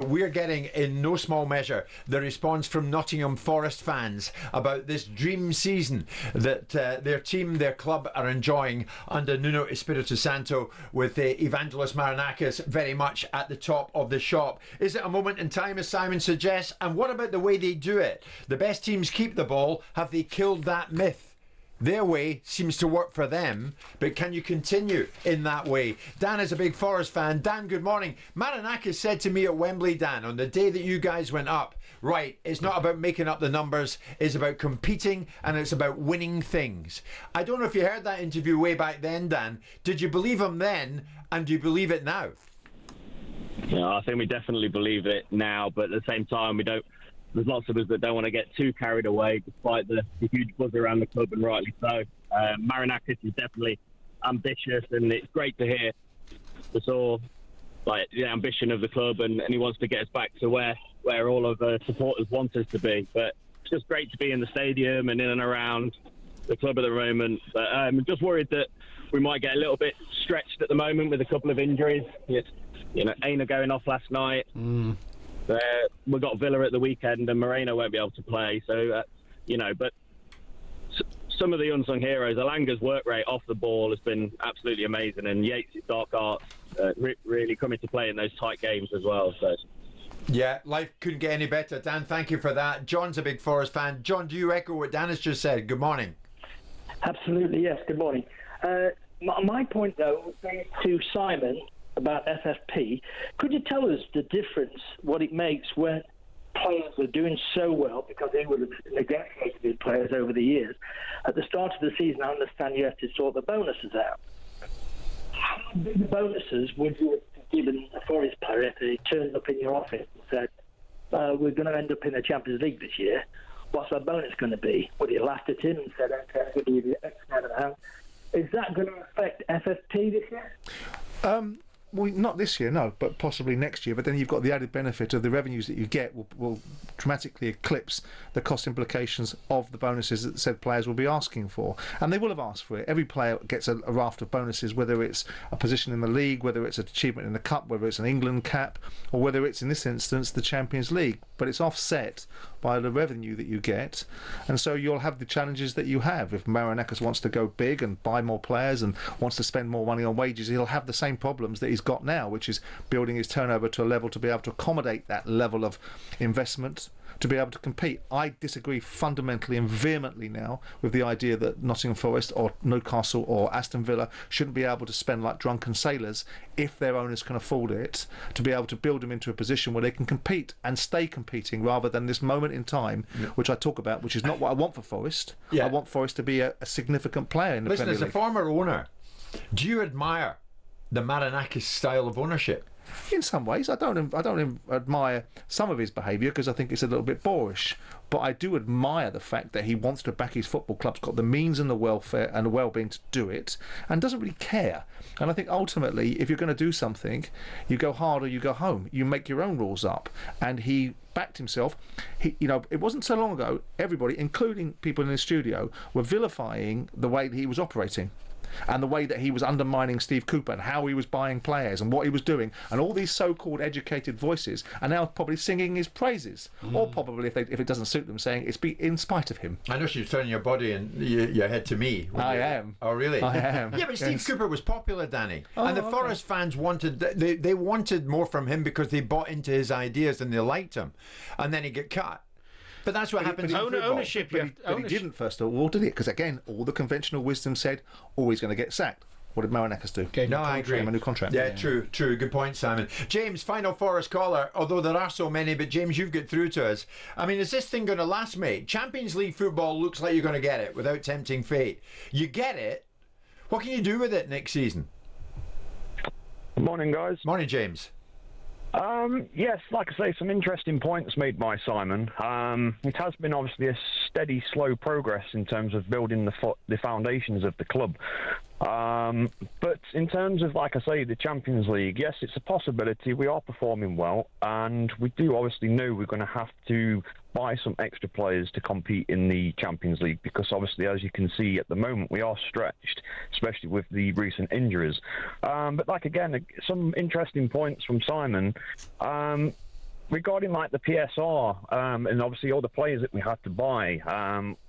We're getting, in no small measure, the response from Nottingham Forest fans about this dream season that their team, their club are enjoying under Nuno Espirito Santo, with Evangelos Marinakis very much at the top of the shop. Is it a moment in time, as Simon suggests? And what about the way they do it? The best teams keep the ball. Have they killed that myth? Their way seems to work for them, but can you continue in that way? Dan is a big Forest fan. Dan, good morning. Marinakis said to me at Wembley, Dan, on the day that you guys went up, right, it's not about making up the numbers, it's about competing and it's about winning things. I don't know if you heard that interview way back then, Dan. Did you believe him then, and do you believe it now? Yeah, I think we definitely believe it now, but at the same time, there's lots of us that don't want to get too carried away, despite the huge buzz around the club, and rightly so. Marinakis is definitely ambitious, and it's great to hear the ambition of the club, and he wants to get us back to where all of the supporters want us to be. But it's just great to be in the stadium and in and around the club at the moment. But I'm just worried that we might get a little bit stretched at the moment with a couple of injuries. Aina going off last night. We've got Villa at the weekend, and Moreno won't be able to play. So, but some of the unsung heroes, Elanga's work rate off the ball has been absolutely amazing, and Yates' dark arts really come into play in those tight games as well. So, yeah, life couldn't get any better. Dan, thank you for that. John's a big Forest fan. John, do you echo what Dan has just said? Good morning. Absolutely, yes. Good morning. My point, though, to Simon about FFP, could you tell us the difference, what it makes when players are doing so well, because they would have negotiated players over the years. At the start of the season, I understand you have to sort the bonuses out. How big bonuses would you have given a Forest player if he turned up in your office and said, we're going to end up in the Champions League this year, what's our bonus going to be? Would you laughed at him and said, okay, we'll give you X amount of pounds? Is that going to affect FFP this year? Well, not this year, no, but possibly next year. But then you've got the added benefit of the revenues that you get will dramatically eclipse the cost implications of the bonuses that said players will be asking for. And they will have asked for it. Every player gets a raft of bonuses, whether it's a position in the league, whether it's an achievement in the Cup, whether it's an England cap, or whether it's, in this instance, the Champions League. But it's offset by the revenue that you get. And so you'll have the challenges that you have. If Marinakis wants to go big and buy more players and wants to spend more money on wages, he'll have the same problems that he's got now, which is building his turnover to a level to be able to accommodate that level of investment to be able to compete. I disagree fundamentally and vehemently now with the idea that Nottingham Forest or Newcastle or Aston Villa shouldn't be able to spend like drunken sailors, if their owners can afford it, to be able to build them into a position where they can compete and stay competing, rather than this moment in time, which I talk about, which is not what I want for Forest. I want Forest to be a significant player in the Premier League. Listen, as a former owner, do you admire the Marinakis style of ownership? In some ways, I don't admire some of his behaviour, because I think it's a little bit boorish. But I do admire the fact that he wants to back his football club's got the means and the welfare and the well-being to do it, and doesn't really care. And I think ultimately, if you're going to do something, you go hard or you go home. You make your own rules up. And he backed himself. It wasn't so long ago, everybody, including people in the studio, were vilifying the way that he was operating, and the way that he was undermining Steve Cooper, and how he was buying players and what he was doing, and all these so-called educated voices are now probably singing his praises, or probably, if it doesn't suit them, saying it's in spite of him. I know you're turning your body and your head to me. I am. Oh, really? I am. Yeah, but Steve Cooper was popular, Danny, and the Forest fans wanted they wanted more from him because they bought into his ideas and they liked him, and then he got cut. But that's what happens in football. Ownership. But he didn't, first of all, did he? Because again, all the conventional wisdom said, he's going to get sacked. What did Marinakis do? No, I agree. A new contract. Yeah, true. Good point, Simon. James, final Forest caller, although there are so many, but James, you've got through to us. I mean, is this thing going to last, mate? Champions League football looks like you're going to get it without tempting fate. You get it. What can you do with it next season? Morning, guys. Morning, James. Yes, like I say, some interesting points made by Simon. It has been obviously a steady, slow progress in terms of building the foundations of the club. But in terms of, like I say, the Champions League, yes, it's a possibility. We are performing well, and we do obviously know we're going to have to buy some extra players to compete in the Champions League, because obviously, as you can see at the moment, we are stretched, especially with the recent injuries. But like, again, some interesting points from Simon. regarding like the PSR and obviously all the players that we had to buy,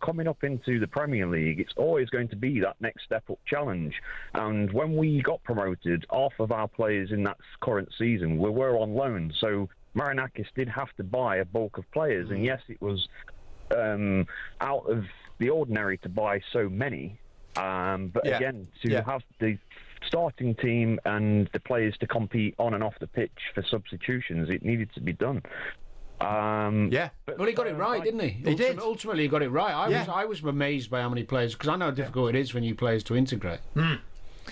coming up into the Premier League, it's always going to be that next step up challenge. And when we got promoted, half of our players in that current season were on loan. So Marinakis did have to buy a bulk of players. And yes, it was out of the ordinary to buy so many. But again, to have the starting team and the players to compete on and off the pitch for substitutions, it needed to be done. Well, he got it right, didn't he? He did. Ultimately, he got it right. I was amazed by how many players, because I know how difficult it is for new players to integrate.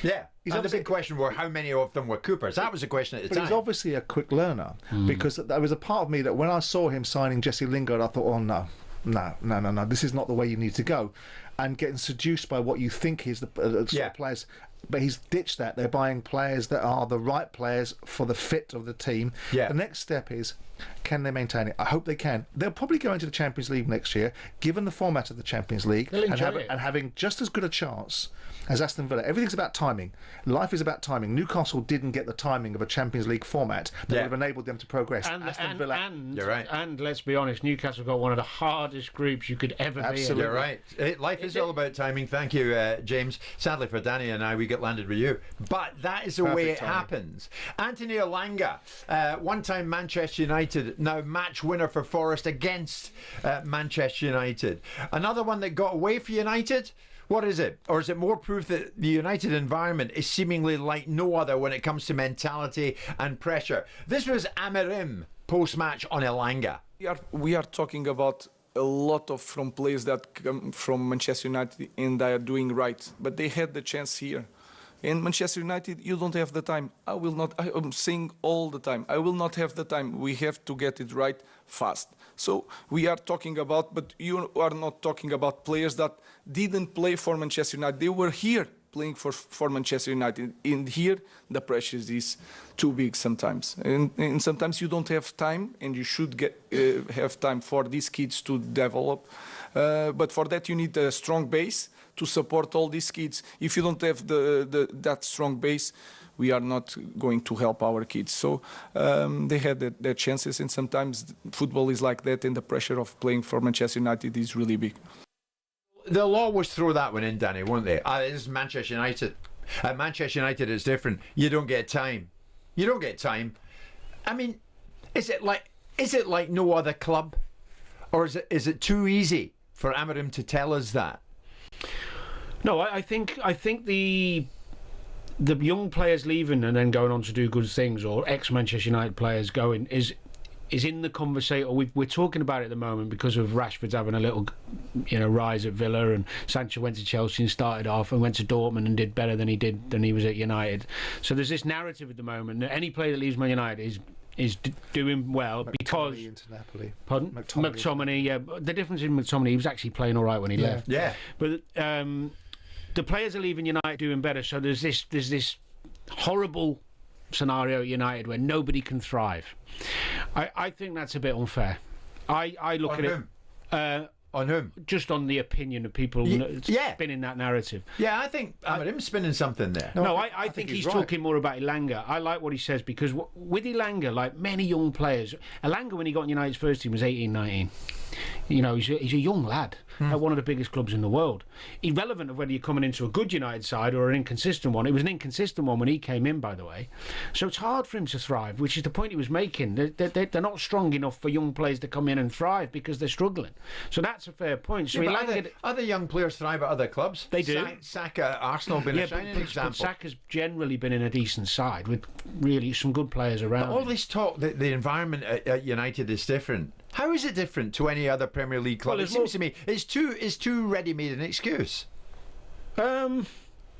Yeah. And the big question were how many of them were Coopers. That was the question at the time. But he's obviously a quick learner, because there was a part of me that when I saw him signing Jesse Lingard, I thought, oh no, this is not the way you need to go. And getting seduced by what you think is the sort of players. But he's ditched that. They're buying players that are the right players for the fit of the team. The next step is, can they maintain it? I hope they can. They'll probably go into the Champions League next year, given the format of the Champions League, and having just as good a chance as Aston Villa. Everything's about timing. Life is about timing. Newcastle didn't get the timing of a Champions League format that would have enabled them to progress. Aston Villa, you're right. And let's be honest, Newcastle got one of the hardest groups you could ever be in. You're right. Life is all about timing. Thank you, James. Sadly for Danny and I, we get landed with you. But that is the way it happens. Anthony Elanga, one-time Manchester United, now match winner for Forest against Manchester United. Another one that got away for United. What is it? Or is it more proof that the United environment is seemingly like no other when it comes to mentality and pressure? This was Amorim post-match on Elanga. We are talking about a lot of from players that come from Manchester United and they are doing right, but they had the chance here. In Manchester United, you don't have the time. I'm saying all the time, I will not have the time. We have to get it right fast. So we are talking about, but you are not talking about players that didn't play for Manchester United. They were here playing for Manchester United. In here, the pressure is too big sometimes. And sometimes you don't have time, and you should have time for these kids to develop. But for that, you need a strong base to support all these kids. If you don't have that strong base, we are not going to help our kids. So they had their chances, and sometimes football is like that, and the pressure of playing for Manchester United is really big. They'll always throw that one in, Danny, won't they? This is Manchester United. At Manchester United, it's different. You don't get time. You don't get time. I mean, is it like no other club, or is it too easy for Amorim to tell us that? No, I think the young players leaving and then going on to do good things, or ex-Manchester United players going, is in the conversation. We're talking about it at the moment because of Rashford's having a little, rise at Villa, and Sancho went to Chelsea and started off, and went to Dortmund and did better than he was at United. So there's this narrative at the moment that any player that leaves Man United is doing well because into Napoli. Pardon? McTominay. Yeah, the difference in McTominay, he was actually playing all right when he left. Yeah, but the players are leaving United doing better. So there's this horrible scenario at United where nobody can thrive. I think that's a bit unfair. I look on at whom? it. On whom? Just on the opinion of people spinning that narrative. Yeah, I think Amorim's spinning something there. No, I think he's talking more about Elanga. I like what he says, because with Elanga, like many young players, Elanga, when he got in United's first team, was 18, 19. He's a young lad at one of the biggest clubs in the world. Irrelevant of whether you're coming into a good United side or an inconsistent one. It was an inconsistent one when he came in, by the way. So it's hard for him to thrive, which is the point he was making. They're not strong enough for young players to come in and thrive because they're struggling. So that's a fair point. So other young players thrive at other clubs. They do. Saka, Arsenal, been a shining example. But Saka's generally been in a decent side with really some good players around. But all this talk that the environment at United is different. How is it different to any other Premier League club? It seems to me it's too ready-made an excuse.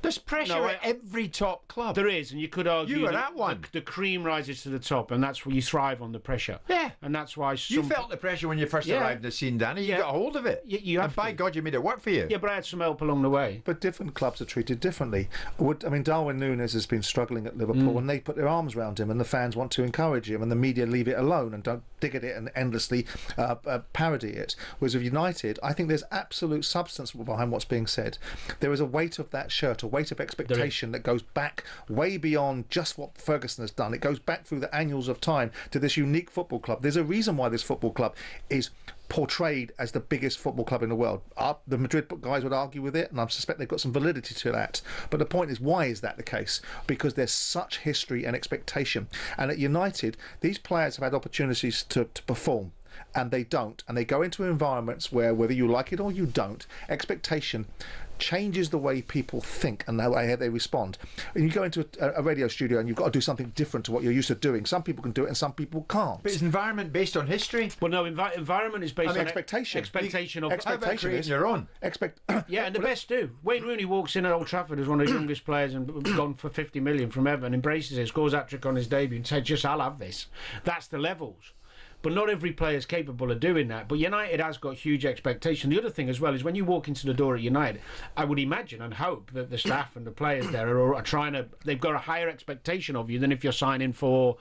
There's pressure at every top club. There is, and you could argue you were at one. The cream rises to the top, and that's where you thrive on the pressure. Yeah, and that's why you felt the pressure when you first arrived in the scene, Danny. You got a hold of it. And by God, you made it work for you. Yeah, but I had some help along the way. But different clubs are treated differently. Darwin Núñez has been struggling at Liverpool, and they put their arms around him, and the fans want to encourage him, and the media leave it alone and don't dig at it and endlessly parody it. Whereas with United, I think there's absolute substance behind what's being said. There is a weight of that shirt, a weight of expectation that goes back way beyond just what Ferguson has done. It goes back through the annals of time to this unique football club. There's a reason why this football club is portrayed as the biggest football club in the world. The Madrid guys would argue with it, and I suspect they've got some validity to that. But the point is, why is that the case? Because there's such history and expectation. And at United, these players have had opportunities to perform, and they don't. And they go into environments where, whether you like it or you don't, expectation changes the way people think and the way they respond. And you go into a radio studio and you've got to do something different to what you're used to doing. Some people can do it and some people can't. But is environment based on history? Well, no, environment is based on expectation. Expectation of expectation is your own. Yeah, and the best do. Wayne Rooney walks in at Old Trafford as one of the youngest players and gone for 50 million from Everton, embraces it, scores hat-trick on his debut and said, just, I'll have this. That's the levels. But not every player is capable of doing that. But United has got huge expectation. The other thing as well is when you walk into the door at United, I would imagine and hope that the staff and the players there are trying to... They've got a higher expectation of you than if you're signing for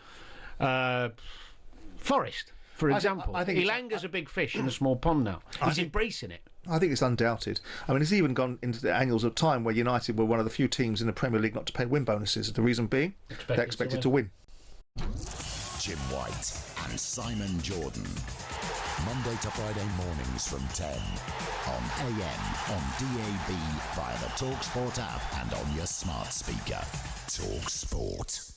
Forest, for example. I think Elanga's a big fish in a small pond now. He's embracing it. I think it's undoubted. I mean, it's even gone into the annals of time where United were one of the few teams in the Premier League not to pay win bonuses. The reason being, they're expected to win. Jim White and Simon Jordan. Monday to Friday mornings from 10 on AM, on DAB, via the talkSPORT app and on your smart speaker. talkSPORT.